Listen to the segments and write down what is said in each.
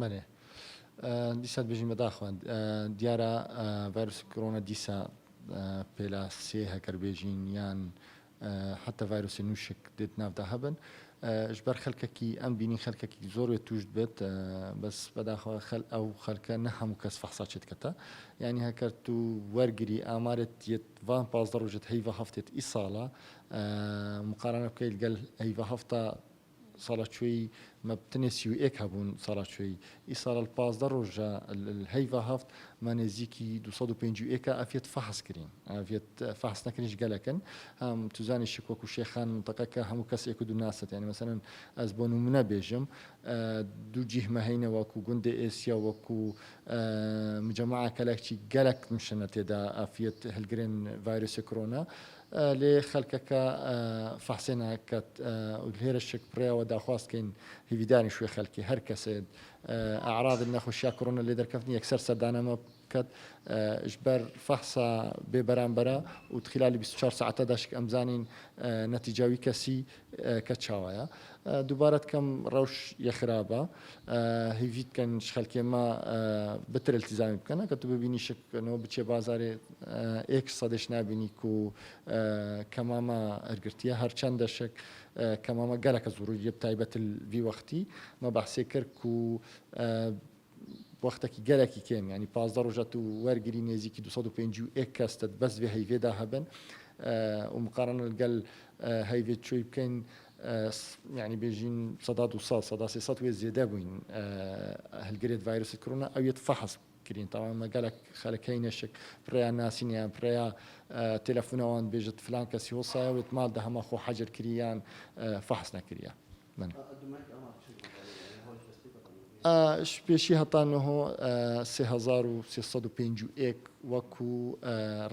بله دیسات بێژین بەداخوان دیارە ڤایرۆسی کۆرۆنا دیسا پێلا سێ هەکەر بێژین یان حتا ڤایرۆسی نووشک دێت ناودا هەبن ji ber xelkekî em bînî xelkekî zor wê tûj dibêt bes bedaxwe ew xelke ne hemû kes fehsa çê dikete yanî heker tu wergirî amarê yê van 15 rojê heyva heftê î sala muqarene bikey gel heyva hefta sala çûyî me tinê sî hebûn sala çûyî î sala 15 roja heyva heft me nêzîkî 250 ev yê fehs kirîn ev yê fehs nekirîn ji gelekin hem tu zanî şik wekû şêxan mintaqeke hemû kesê ku du naset yani mesela ez bo nûmune bêjim du cih me heyne wekû gundê Êsya wekû micema'a kelekçî gelek mişine têda ev yê hilgirên vayrosê korona لێ خەلکەکە فەحسێ ناکات و لێرەشێک پڕیاوە داخواستکەین هیویدانی شوێ خەلکی هەر کەسێ ئاعراض نەخۆشیە کۆرۆنا لێ دەرکەوتنی یەکسەر سەردانەمە بکات ji ber fehsa bêberanbera û xilali 24 saeta daşik em zanîn netîca wî kesî ket çawa ye dubare dikem rewş yê xirab e hêvî dikin ji xelkê me bitir iltîzamî bikin heke tu bibînî şik biçê bazarê êk sedêş nabînî ku kemama ergirtiye her çend deşek kemama geleke zûrî bi taybet vî wextî me behsê kir ku وقتێکی gelekî kêm yanî 15 roja tu wergirî nêzîkî 250 kes te bes vê heyvê de hebin û miqarene gel heyvê çûyî bikin yani bêjîn seda 200 seda 300 wê zêde bûyn hilgirê vayrosê korona ew yê fehs kirîn tamam me gelek xelek heyne şik pirêya nasîniyan pirêya telefona wan bêjit filan kesî wesaya wê mal de hema xwe hecer kiriyan fehs nekiriye پێشی هەتانەوە 3351 وەکو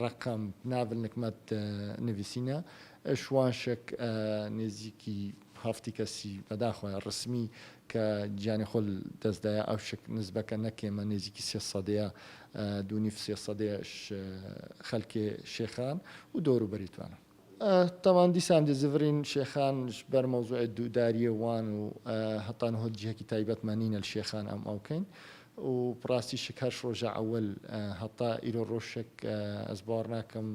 ڕقم ناول نکمەت نووسینە شوانشک نێزیکی هەفتی کەسی بەداخۆیان ڕسمی کە گیانی خۆل دەستدایە ئەو شک نزبەکە نەکێمە نێزیکی سێ سەدەیە دوونیف سێ سەدەیەش خەلکێ شێخان و دەوروبەریتوانە طبعا دیسان دەزڤرین شێخان بەر مەوزوعی دووداریە وان و هەتانەوە جیهەکی تایبەتمانینە لە شێخان ئەم ئەوکەین و پڕاستی شک هەر ڕۆژە ئەوەل هەتا ئیرۆ ڕۆژێک ئەس باوەڕ ناکەم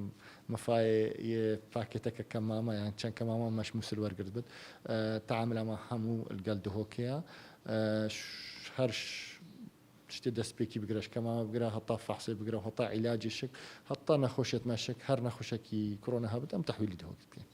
مەفایە پاکێتەکە کە مامە یان چەند کە مامە مەش مووسل وەرگرت بێت تەعاملەمە هەموو گەل دهۆکەیە هەر شتێ دەستپێکی بگرش کەمامە بگرە هەتا فەحسێ بگرە هەتا عیلاجی شک هەتا نەخۆشیێت مەشک هەر نەخۆشێکی کۆرۆنا هەبێت ئەم تەحویلی دهۆک بکەین